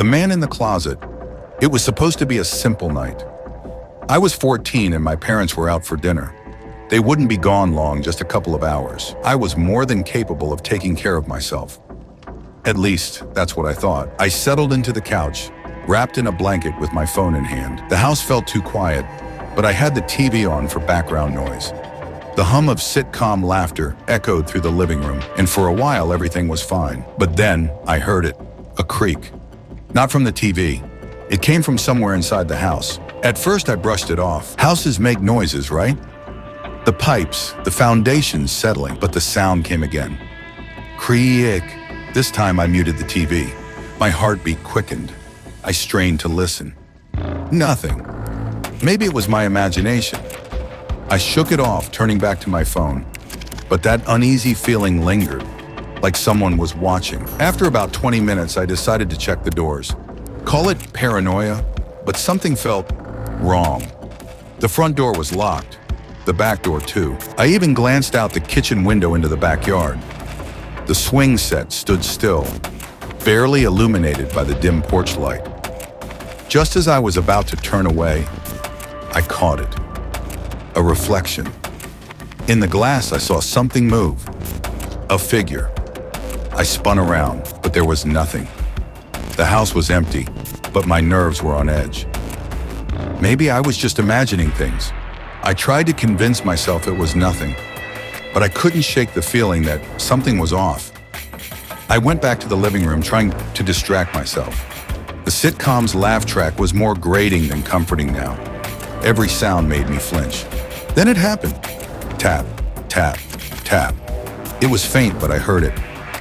The man in the closet. It was supposed to be a simple night. I was 14 and my parents were out for dinner. They wouldn't be gone long, just a couple of hours. I was more than capable of taking care of myself. At least, that's what I thought. I settled into the couch, wrapped in a blanket with my phone in hand. The house felt too quiet, but I had the TV on for background noise. The hum of sitcom laughter echoed through the living room, and for a while everything was fine. But then I heard it, a creak. Not from the TV. It came from somewhere inside the house. At first I brushed it off. Houses make noises, right? The pipes, the foundations settling, but the sound came again. Creak. This time I muted the TV. My heartbeat quickened. I strained to listen. Nothing. Maybe it was my imagination. I shook it off, turning back to my phone. But that uneasy feeling lingered, like someone was watching. After about 20 minutes, I decided to check the doors. Call it paranoia, but something felt wrong. The front door was locked, the back door too. I even glanced out the kitchen window into the backyard. The swing set stood still, barely illuminated by the dim porch light. Just as I was about to turn away, I caught it. A reflection. In the glass, I saw something move. A figure. I spun around, but there was nothing. The house was empty, but my nerves were on edge. Maybe I was just imagining things. I tried to convince myself it was nothing, but I couldn't shake the feeling that something was off. I went back to the living room, trying to distract myself. The sitcom's laugh track was more grating than comforting now. Every sound made me flinch. Then it happened. Tap, tap, tap. It was faint, but I heard it.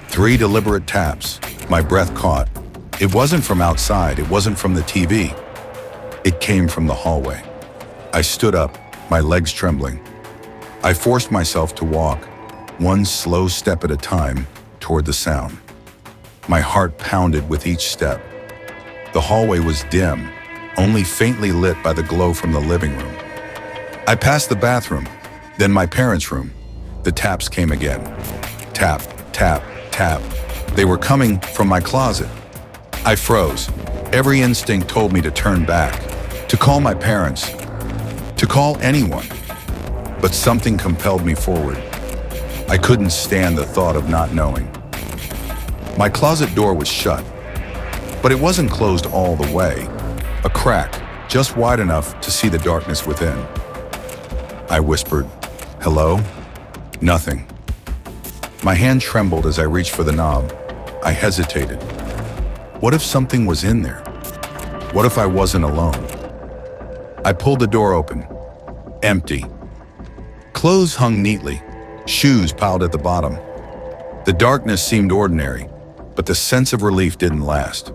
3 deliberate taps. My breath caught. It wasn't from outside. It wasn't from the TV. It came from the hallway. I stood up, my legs trembling. I forced myself to walk, one slow step at a time, toward the sound. My heart pounded with each step. The hallway was dim, only faintly lit by the glow from the living room. I passed the bathroom, then my parents' room. The taps came again. Tap, tap, tap. They were coming from my closet. I froze. Every instinct told me to turn back, to call my parents, to call anyone. But something compelled me forward. I couldn't stand the thought of not knowing. My closet door was shut, but it wasn't closed all the way. A crack, just wide enough to see the darkness within. I whispered, "Hello?" Nothing. My hand trembled as I reached for the knob. I hesitated. What if something was in there? What if I wasn't alone? I pulled the door open. Empty. Clothes hung neatly, shoes piled at the bottom. The darkness seemed ordinary, but the sense of relief didn't last.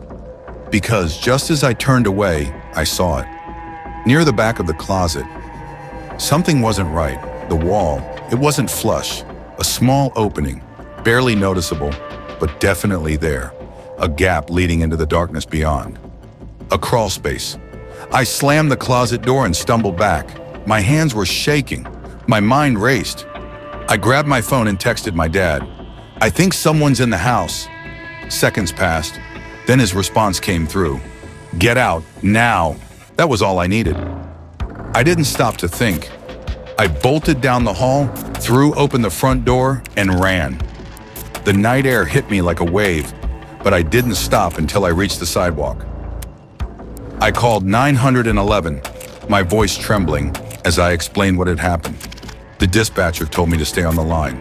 Because just as I turned away, I saw it. Near the back of the closet, something wasn't right. The wall, it wasn't flush. A small opening, barely noticeable, but definitely there. A gap leading into the darkness beyond. A crawl space. I slammed the closet door and stumbled back. My hands were shaking. My mind raced. I grabbed my phone and texted my dad. "I think someone's in the house." Seconds passed. Then his response came through. "Get out, now." That was all I needed. I didn't stop to think. I bolted down the hall, threw open the front door, and ran. The night air hit me like a wave, but I didn't stop until I reached the sidewalk. I called 911, my voice trembling as I explained what had happened. The dispatcher told me to stay on the line.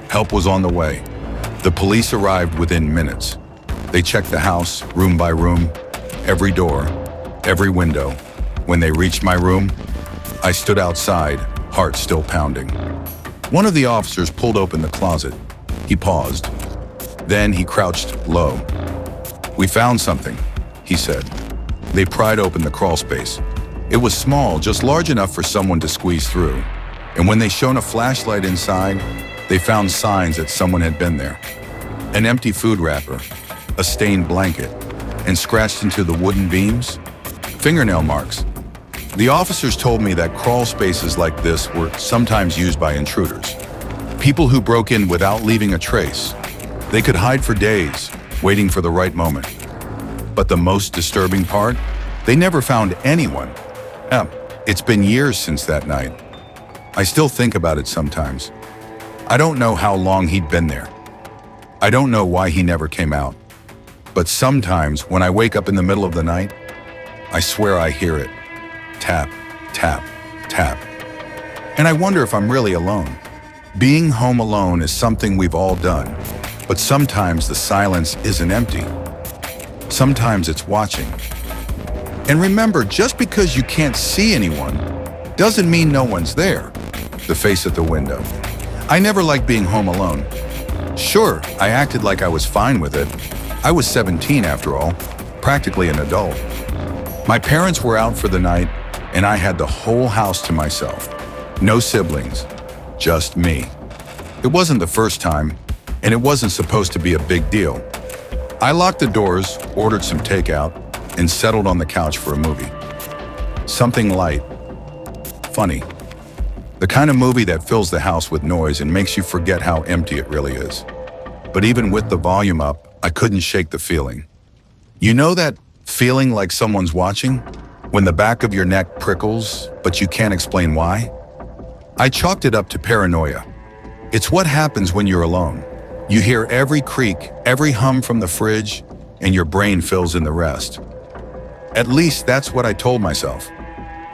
Help was on the way. The police arrived within minutes. They checked the house, room by room, every door, every window. When they reached my room, I stood outside, heart still pounding. One of the officers pulled open the closet. He paused. Then he crouched low. "We found something," he said. They pried open the crawl space. It was small, just large enough for someone to squeeze through. And when they shone a flashlight inside, they found signs that someone had been there. An empty food wrapper, a stained blanket, and scratched into the wooden beams, fingernail marks. The officers told me that crawl spaces like this were sometimes used by intruders. People who broke in without leaving a trace. They could hide for days, waiting for the right moment. But the most disturbing part? They never found anyone. It's been years since that night. I still think about it sometimes. I don't know how long he'd been there. I don't know why he never came out. But sometimes when I wake up in the middle of the night, I swear I hear it. Tap, tap, tap. And I wonder if I'm really alone. Being home alone is something we've all done. But sometimes the silence isn't empty. Sometimes it's watching. And remember, just because you can't see anyone doesn't mean no one's there. The face at the window. I never liked being home alone. Sure, I acted like I was fine with it. I was 17 after all, practically an adult. My parents were out for the night, and I had the whole house to myself. No siblings, just me. It wasn't the first time, and it wasn't supposed to be a big deal. I locked the doors, ordered some takeout, and settled on the couch for a movie. Something light, funny. The kind of movie that fills the house with noise and makes you forget how empty it really is. But even with the volume up, I couldn't shake the feeling. You know that feeling like someone's watching? When the back of your neck prickles, but you can't explain why? I chalked it up to paranoia. It's what happens when you're alone. You hear every creak, every hum from the fridge, and your brain fills in the rest. At least that's what I told myself.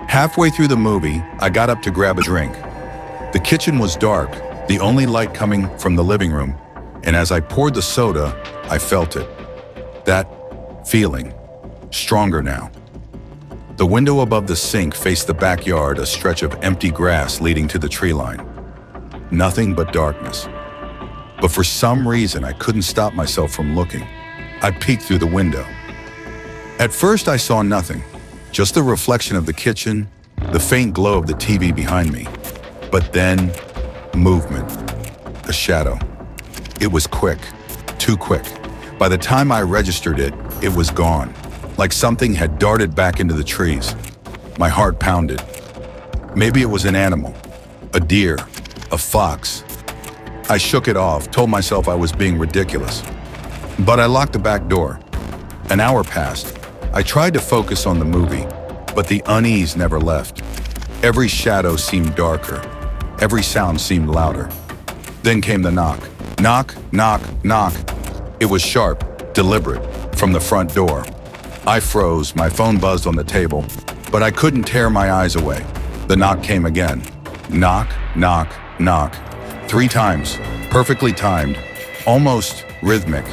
Halfway through the movie, I got up to grab a drink. The kitchen was dark, the only light coming from the living room, and as I poured the soda, I felt it. That feeling, stronger now. The window above the sink faced the backyard, a stretch of empty grass leading to the tree line. Nothing but darkness. But for some reason, I couldn't stop myself from looking. I peeked through the window. At first, I saw nothing, just the reflection of the kitchen, the faint glow of the TV behind me. But then, movement, a shadow. It was quick, too quick. By the time I registered it, it was gone, like something had darted back into the trees. My heart pounded. Maybe it was an animal, a deer, a fox. I shook it off, told myself I was being ridiculous. But I locked the back door. An hour passed. I tried to focus on the movie, but the unease never left. Every shadow seemed darker. Every sound seemed louder. Then came the knock. Knock, knock, knock. It was sharp, deliberate, from the front door. I froze, my phone buzzed on the table, but I couldn't tear my eyes away. The knock came again. Knock, knock, knock. 3 times, perfectly timed, almost rhythmic.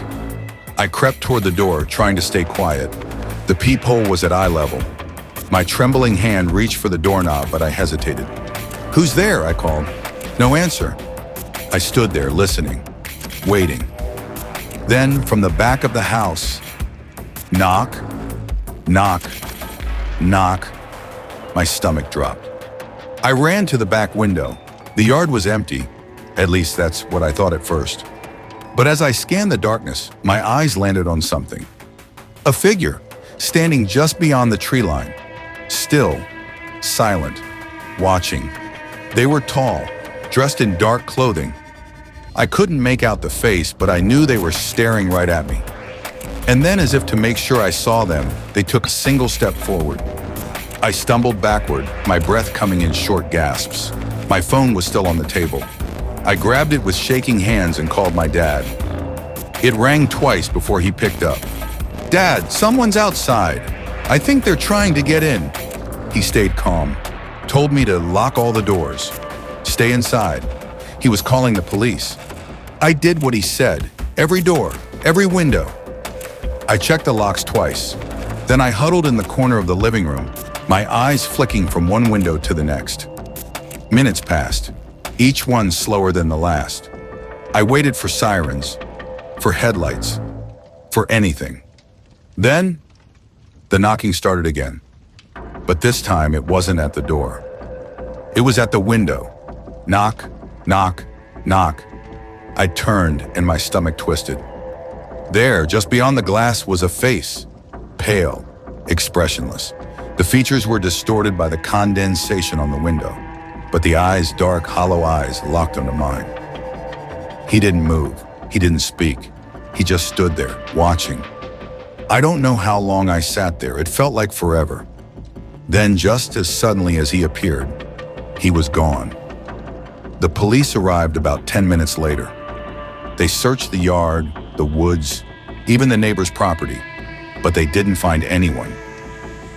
I crept toward the door, trying to stay quiet. The peephole was at eye level. My trembling hand reached for the doorknob, but I hesitated. "Who's there?" I called. No answer. I stood there, listening, waiting. Then, from the back of the house, knock, knock, knock. My stomach dropped. I ran to the back window. The yard was empty. At least that's what I thought at first. But as I scanned the darkness, my eyes landed on something. A figure, standing just beyond the tree line. Still, silent, watching. They were tall, dressed in dark clothing. I couldn't make out the face, but I knew they were staring right at me. And then, as if to make sure I saw them, they took a single step forward. I stumbled backward, my breath coming in short gasps. My phone was still on the table. I grabbed it with shaking hands and called my dad. It rang twice before he picked up. "Dad, someone's outside. I think they're trying to get in." He stayed calm, told me to lock all the doors, stay inside. He was calling the police. I did what he said, every door, every window. I checked the locks twice. Then I huddled in the corner of the living room, my eyes flicking from one window to the next. Minutes passed, each one slower than the last. I waited for sirens, for headlights, for anything. Then, the knocking started again. But this time it wasn't at the door. It was at the window. Knock, knock, knock. I turned and my stomach twisted. There, just beyond the glass, was a face, pale, expressionless. The features were distorted by the condensation on the window, but the eyes, dark, hollow eyes, locked onto mine. He didn't move. He didn't speak. He just stood there, watching. I don't know how long I sat there. It felt like forever. Then, just as suddenly as he appeared, he was gone. The police arrived about 10 minutes later. They searched the yard, the woods, even the neighbor's property, but they didn't find anyone.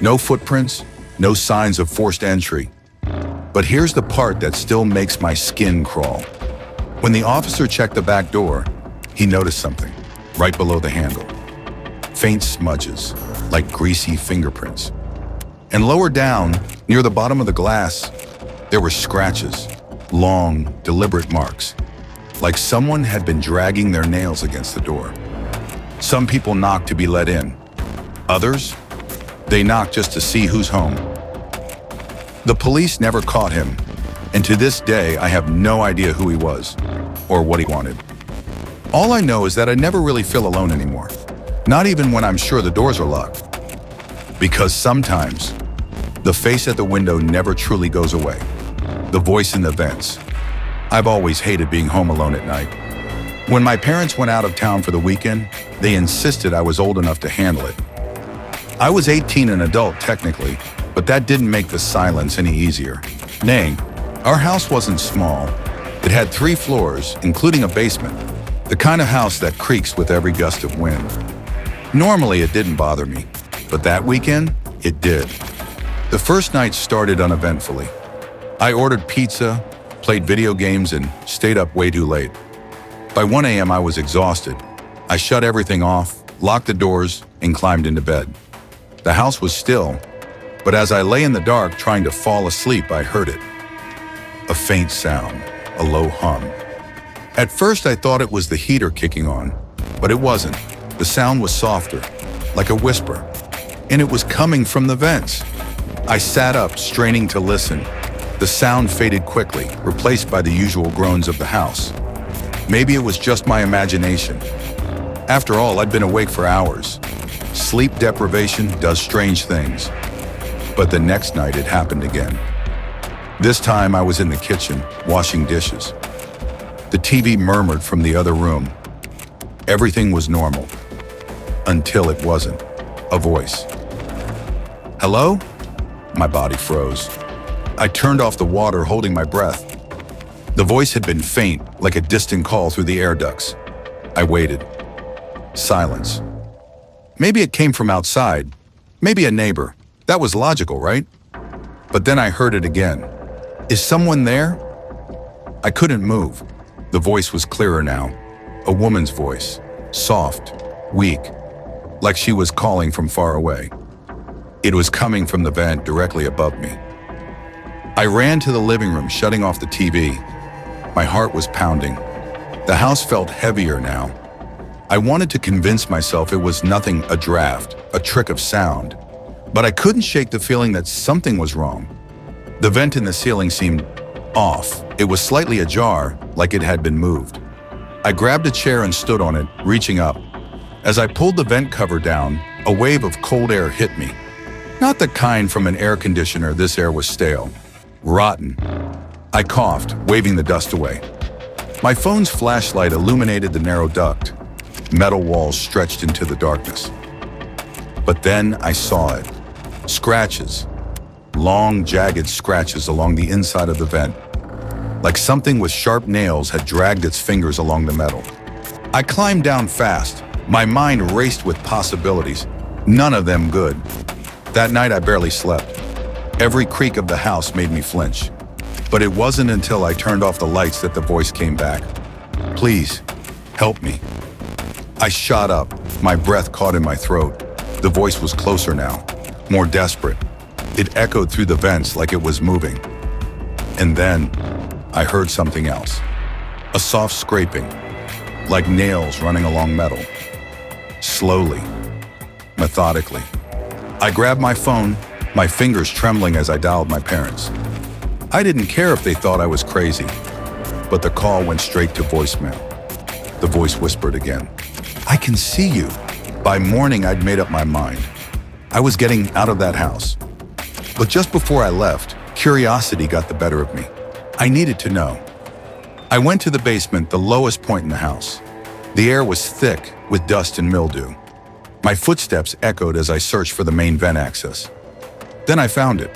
No footprints, no signs of forced entry. But here's the part that still makes my skin crawl. When the officer checked the back door, he noticed something right below the handle. Faint smudges, like greasy fingerprints. And lower down, near the bottom of the glass, there were scratches, long, deliberate marks, like someone had been dragging their nails against the door. Some people knocked to be let in. Others, they knocked just to see who's home. The police never caught him, and to this day I have no idea who he was or what he wanted. All I know is that I never really feel alone anymore, not even when I'm sure the doors are locked. Because sometimes, the face at the window never truly goes away. The voice in the vents. I've always hated being home alone at night. When my parents went out of town for the weekend, they insisted I was old enough to handle it. I was 18 and adult technically, but that didn't make the silence any easier. Nay, our house wasn't small. It had 3 floors, including a basement, the kind of house that creaks with every gust of wind. Normally it didn't bother me, but that weekend, it did. The first night started uneventfully. I ordered pizza, played video games, and stayed up way too late. By 1 a.m. I was exhausted. I shut everything off, locked the doors, and climbed into bed. The house was still, but as I lay in the dark trying to fall asleep, I heard it. A faint sound, a low hum. At first I thought it was the heater kicking on, but it wasn't. The sound was softer, like a whisper, and it was coming from the vents. I sat up, straining to listen. The sound faded quickly, replaced by the usual groans of the house. Maybe it was just my imagination. After all, I'd been awake for hours. Sleep deprivation does strange things. But the next night it happened again. This time I was in the kitchen, washing dishes. The TV murmured from the other room. Everything was normal. Until it wasn't. A voice. Hello? My body froze. I turned off the water, holding my breath. The voice had been faint, like a distant call through the air ducts. I waited. Silence. Maybe it came from outside. Maybe a neighbor. That was logical, right? But then I heard it again. Is someone there? I couldn't move. The voice was clearer now. A woman's voice. Soft. Weak. Like she was calling from far away. It was coming from the vent directly above me. I ran to the living room, shutting off the TV. My heart was pounding. The house felt heavier now. I wanted to convince myself it was nothing, a draft, a trick of sound. But I couldn't shake the feeling that something was wrong. The vent in the ceiling seemed off. It was slightly ajar, like it had been moved. I grabbed a chair and stood on it, reaching up. As I pulled the vent cover down, a wave of cold air hit me. Not the kind from an air conditioner. This air was stale. Rotten. I coughed, waving the dust away. My phone's flashlight illuminated the narrow duct. Metal walls stretched into the darkness. But then I saw it. Scratches. Long, jagged scratches along the inside of the vent. Like something with sharp nails had dragged its fingers along the metal. I climbed down fast. My mind raced with possibilities. None of them good. That night I barely slept. Every creak of the house made me flinch. But it wasn't until I turned off the lights that the voice came back. Please, help me. I shot up, my breath caught in my throat. The voice was closer now, more desperate. It echoed through the vents like it was moving. And then, I heard something else. A soft scraping, like nails running along metal. Slowly, methodically. I grabbed my phone, my fingers trembling as I dialed my parents. I didn't care if they thought I was crazy, but the call went straight to voicemail. The voice whispered again. I can see you. By morning, I'd made up my mind. I was getting out of that house. But just before I left, curiosity got the better of me. I needed to know. I went to the basement, the lowest point in the house. The air was thick with dust and mildew. My footsteps echoed as I searched for the main vent access. Then I found it,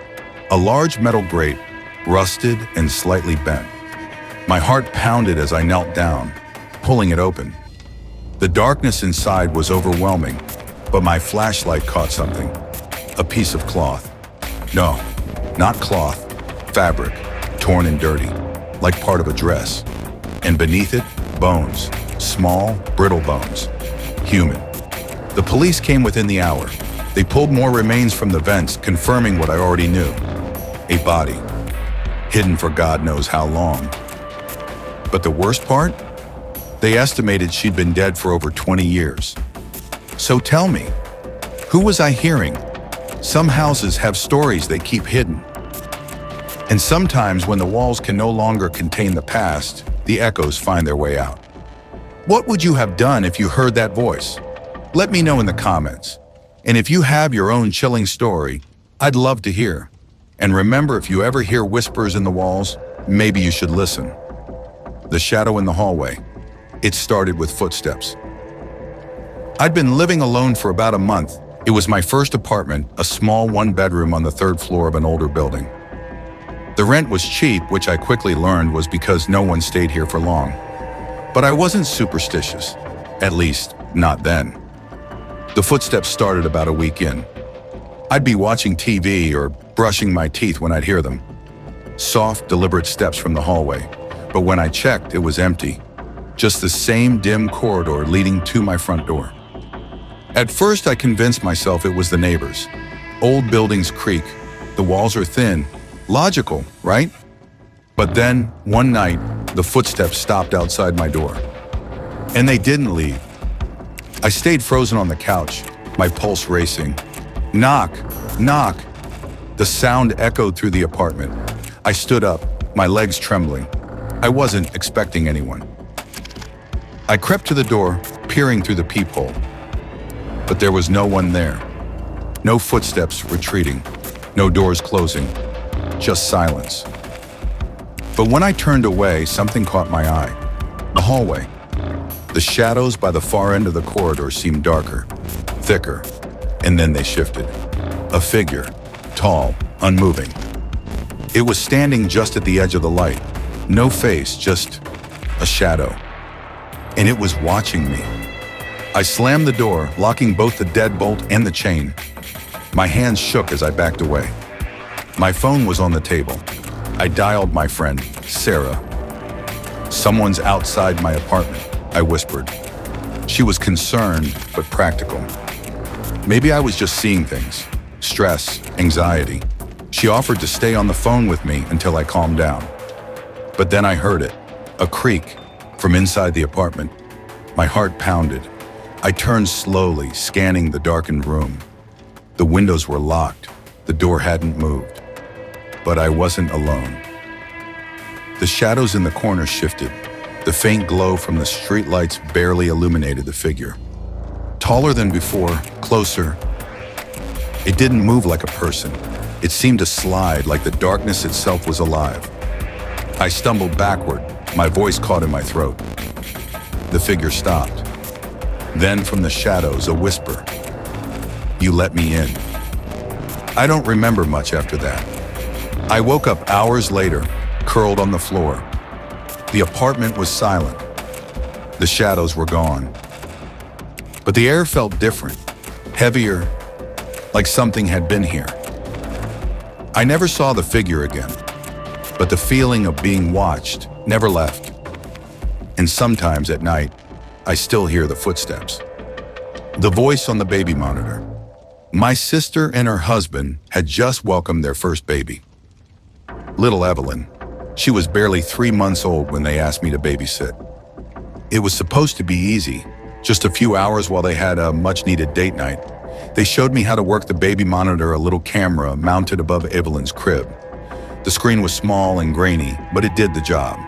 a large metal grate, rusted and slightly bent. My heart pounded as I knelt down, pulling it open. The darkness inside was overwhelming, but my flashlight caught something, a piece of cloth. No, not cloth, fabric, torn and dirty, like part of a dress. And beneath it, bones, small, brittle bones, human. The police came within the hour. They pulled more remains from the vents, confirming what I already knew. A body, hidden for God knows how long. But the worst part? They estimated she'd been dead for over 20 years. So tell me, who was I hearing? Some houses have stories they keep hidden. And sometimes when the walls can no longer contain the past, the echoes find their way out. What would you have done if you heard that voice? Let me know in the comments. And if you have your own chilling story, I'd love to hear. And remember, if you ever hear whispers in the walls, maybe you should listen. The shadow in the hallway. It started with footsteps. I'd been living alone for about a month. It was my first apartment, a small one-bedroom on the third floor of an older building. The rent was cheap, which I quickly learned was because no one stayed here for long. But I wasn't superstitious, at least not then. The footsteps started about a week in. I'd be watching TV or brushing my teeth when I'd hear them. Soft, deliberate steps from the hallway. But when I checked, it was empty. Just the same dim corridor leading to my front door. At first, I convinced myself it was the neighbors. Old buildings creak. The walls are thin. Logical, right? But then, one night, the footsteps stopped outside my door. And they didn't leave. I stayed frozen on the couch, my pulse racing. Knock, knock. The sound echoed through the apartment. I stood up, my legs trembling. I wasn't expecting anyone. I crept to the door, peering through the peephole. But there was no one there. No footsteps retreating, no doors closing, just silence. But when I turned away, something caught my eye. The hallway. The shadows by the far end of the corridor seemed darker, thicker, and then they shifted. A figure, tall, unmoving. It was standing just at the edge of the light. No face, just a shadow. And it was watching me. I slammed the door, locking both the deadbolt and the chain. My hands shook as I backed away. My phone was on the table. I dialed my friend, Sarah. "Someone's outside my apartment," I whispered. She was concerned, but practical. Maybe I was just seeing things. Stress, anxiety. She offered to stay on the phone with me until I calmed down. But then I heard it, a creak from inside the apartment. My heart pounded. I turned slowly, scanning the darkened room. The windows were locked. The door hadn't moved. But I wasn't alone. The shadows in the corner shifted. The faint glow from the streetlights barely illuminated the figure. Taller than before, closer. It didn't move like a person. It seemed to slide like the darkness itself was alive. I stumbled backward, my voice caught in my throat. The figure stopped. Then from the shadows, a whisper. "You let me in." I don't remember much after that. I woke up hours later, curled on the floor. The apartment was silent. The shadows were gone. But the air felt different, heavier, like something had been here. I never saw the figure again, but the feeling of being watched never left. And sometimes at night, I still hear the footsteps. The voice on the baby monitor. My sister and her husband had just welcomed their first baby. Little Evelyn. She was barely 3 months old when they asked me to babysit. It was supposed to be easy, just a few hours while they had a much-needed date night. They showed me how to work the baby monitor, a little camera mounted above Evelyn's crib. The screen was small and grainy, but it did the job.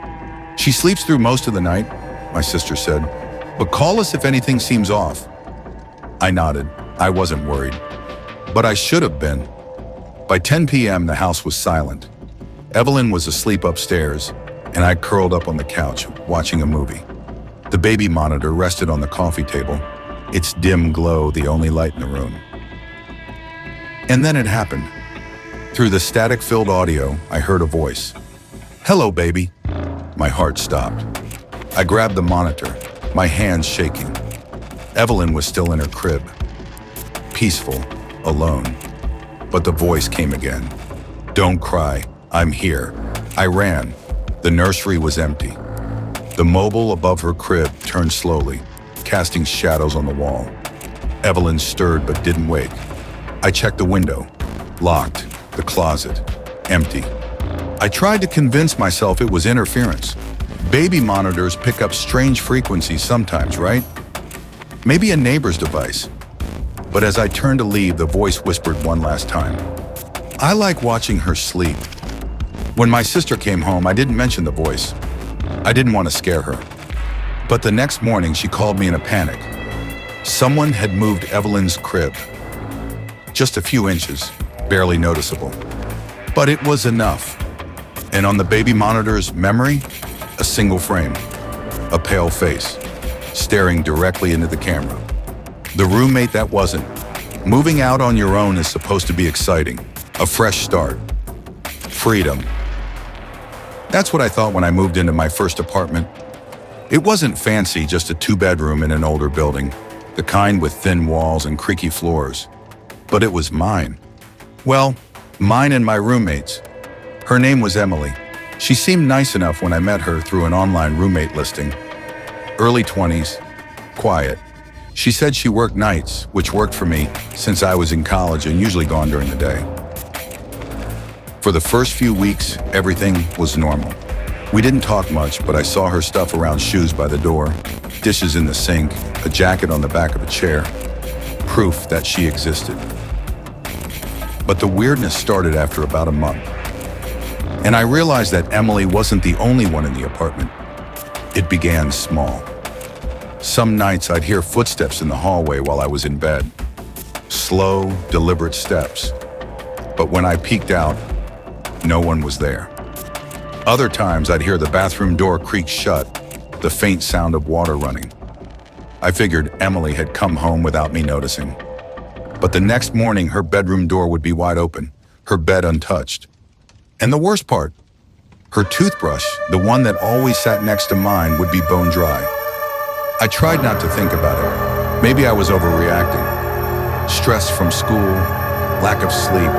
"She sleeps through most of the night," my sister said, "but call us if anything seems off." I nodded. I wasn't worried. But I should have been. By 10 p.m., the house was silent. Evelyn was asleep upstairs, and I curled up on the couch, watching a movie. The baby monitor rested on the coffee table, its dim glow the only light in the room. And then it happened. Through the static-filled audio, I heard a voice. "Hello, baby." My heart stopped. I grabbed the monitor, my hands shaking. Evelyn was still in her crib, peaceful, alone. But the voice came again. "Don't cry, I'm here." I ran. The nursery was empty. The mobile above her crib turned slowly, casting shadows on the wall. Evelyn stirred but didn't wake. I checked the window. Locked. The closet. Empty. I tried to convince myself it was interference. Baby monitors pick up strange frequencies sometimes, right? Maybe a neighbor's device. But as I turned to leave, the voice whispered one last time. "I like watching her sleep." When my sister came home, I didn't mention the voice. I didn't want to scare her. But the next morning, she called me in a panic. Someone had moved Evelyn's crib. Just a few inches, barely noticeable. But it was enough. And on the baby monitor's memory, a single frame, a pale face, staring directly into the camera. The roommate that wasn't. Moving out on your own is supposed to be exciting, a fresh start, freedom. That's what I thought when I moved into my first apartment. It wasn't fancy, just a two-bedroom in an older building, the kind with thin walls and creaky floors. But it was mine. Well, mine and my roommate's. Her name was Emily. She seemed nice enough when I met her through an online roommate listing. Early 20s, quiet. She said she worked nights, which worked for me since I was in college and usually gone during the day. For the first few weeks, everything was normal. We didn't talk much, but I saw her stuff around shoes by the door, dishes in the sink, a jacket on the back of a chair. Proof that she existed. But the weirdness started after about a month. And I realized that Emily wasn't the only one in the apartment. It began small. Some nights I'd hear footsteps in the hallway while I was in bed. Slow, deliberate steps. But when I peeked out, no one was there. Other times I'd hear the bathroom door creak shut, the faint sound of water running. I figured Emily had come home without me noticing. But the next morning, her bedroom door would be wide open, her bed untouched. And the worst part, her toothbrush, the one that always sat next to mine, would be bone dry. I tried not to think about it. Maybe I was overreacting. Stress from school, lack of sleep.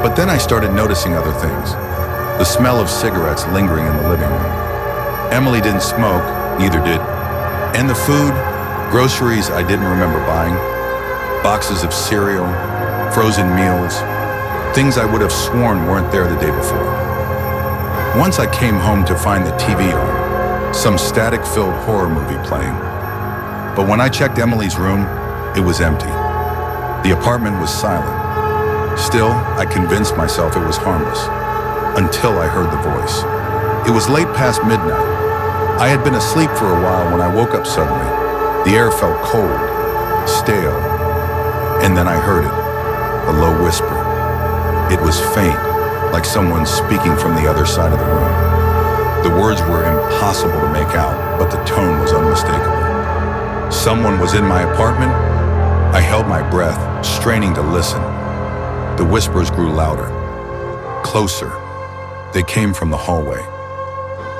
But then I started noticing other things. The smell of cigarettes lingering in the living room. Emily didn't smoke, neither did. And the food, groceries I didn't remember buying. Boxes of cereal, frozen meals, things I would have sworn weren't there the day before. Once I came home to find the TV on, some static-filled horror movie playing. But when I checked Emily's room, it was empty. The apartment was silent. Still, I convinced myself it was harmless, until I heard the voice. It was late past midnight. I had been asleep for a while when I woke up suddenly. The air felt cold, stale, and then I heard it, a low whisper. It was faint, like someone speaking from the other side of the room. The words were impossible to make out, but the tone was unmistakable. Someone was in my apartment. I held my breath, straining to listen. The whispers grew louder, closer. They came from the hallway.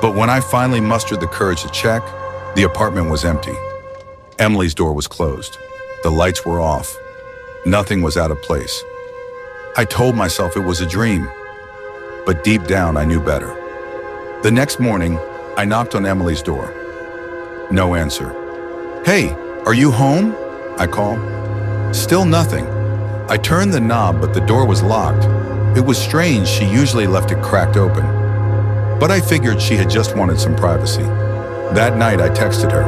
But when I finally mustered the courage to check, the apartment was empty. Emily's door was closed. The lights were off. Nothing was out of place. I told myself it was a dream, but deep down I knew better. The next morning, I knocked on Emily's door. No answer. "Hey, are you home?" I called. Still nothing. I turned the knob, but the door was locked. It was strange, she usually left it cracked open. But I figured she had just wanted some privacy. That night I texted her,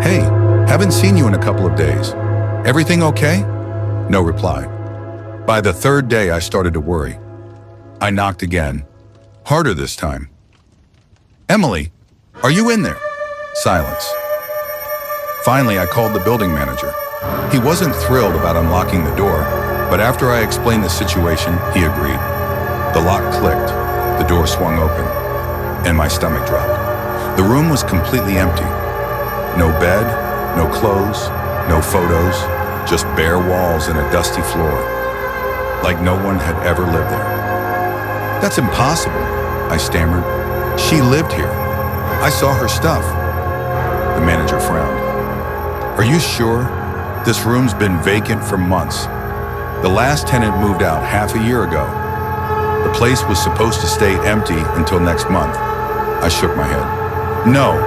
"Hey, haven't seen you in a couple of days. Everything okay?" No reply. By the third day, I started to worry. I knocked again, harder this time. "Emily, are you in there?" Silence. Finally, I called the building manager. He wasn't thrilled about unlocking the door, but after I explained the situation, he agreed. The lock clicked, the door swung open, and my stomach dropped. The room was completely empty. No bed, no clothes, No photos, just bare walls and a dusty floor, like no one had ever lived there. That's impossible, I stammered. She lived here. I saw her stuff. The manager frowned. Are you sure? This room's been vacant for months. The last tenant moved out half a year ago. The place was supposed to stay empty until next month. I shook my head. No,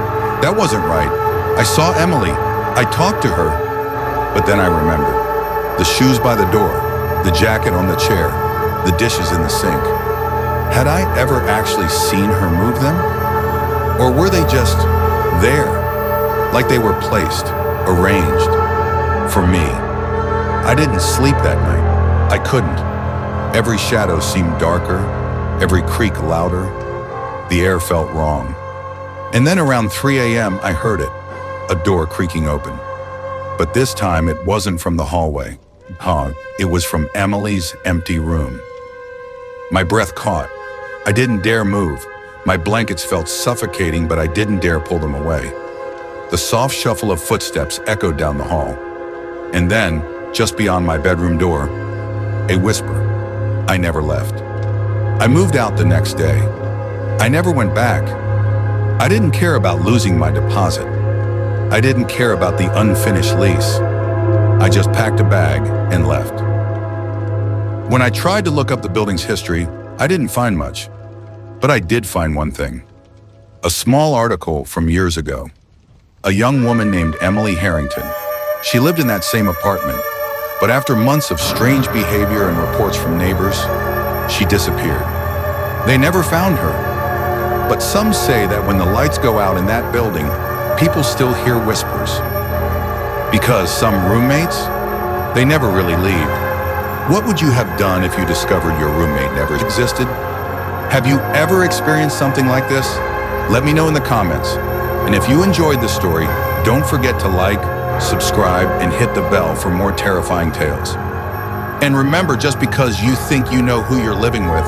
that wasn't right. I saw Emily. I talked to her. But then I remembered. The shoes by the door, the jacket on the chair, the dishes in the sink. Had I ever actually seen her move them? Or were they just there, like they were placed, arranged, for me? I didn't sleep that night. I couldn't. Every shadow seemed darker, every creak louder. The air felt wrong. And then around 3 a.m. I heard it, a door creaking open. But this time it wasn't from the hallway. It was from Emily's empty room. My breath caught. I didn't dare move. My blankets felt suffocating, but I didn't dare pull them away. The soft shuffle of footsteps echoed down the hall. And then, just beyond my bedroom door, a whisper. I never left. I moved out the next day. I never went back. I didn't care about losing my deposit. I didn't care about the unfinished lease. I just packed a bag and left. When I tried to look up the building's history, I didn't find much. But I did find one thing. A small article from years ago. A young woman named Emily Harrington. She lived in that same apartment, but after months of strange behavior and reports from neighbors, she disappeared. They never found her. But some say that when the lights go out in that building, people still hear whispers. Because some roommates, they never really leave. What would you have done if you discovered your roommate never existed? Have you ever experienced something like this? Let me know in the comments. And if you enjoyed this story, don't forget to like, subscribe, and hit the bell for more terrifying tales. And remember, just because you think you know who you're living with,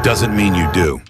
doesn't mean you do.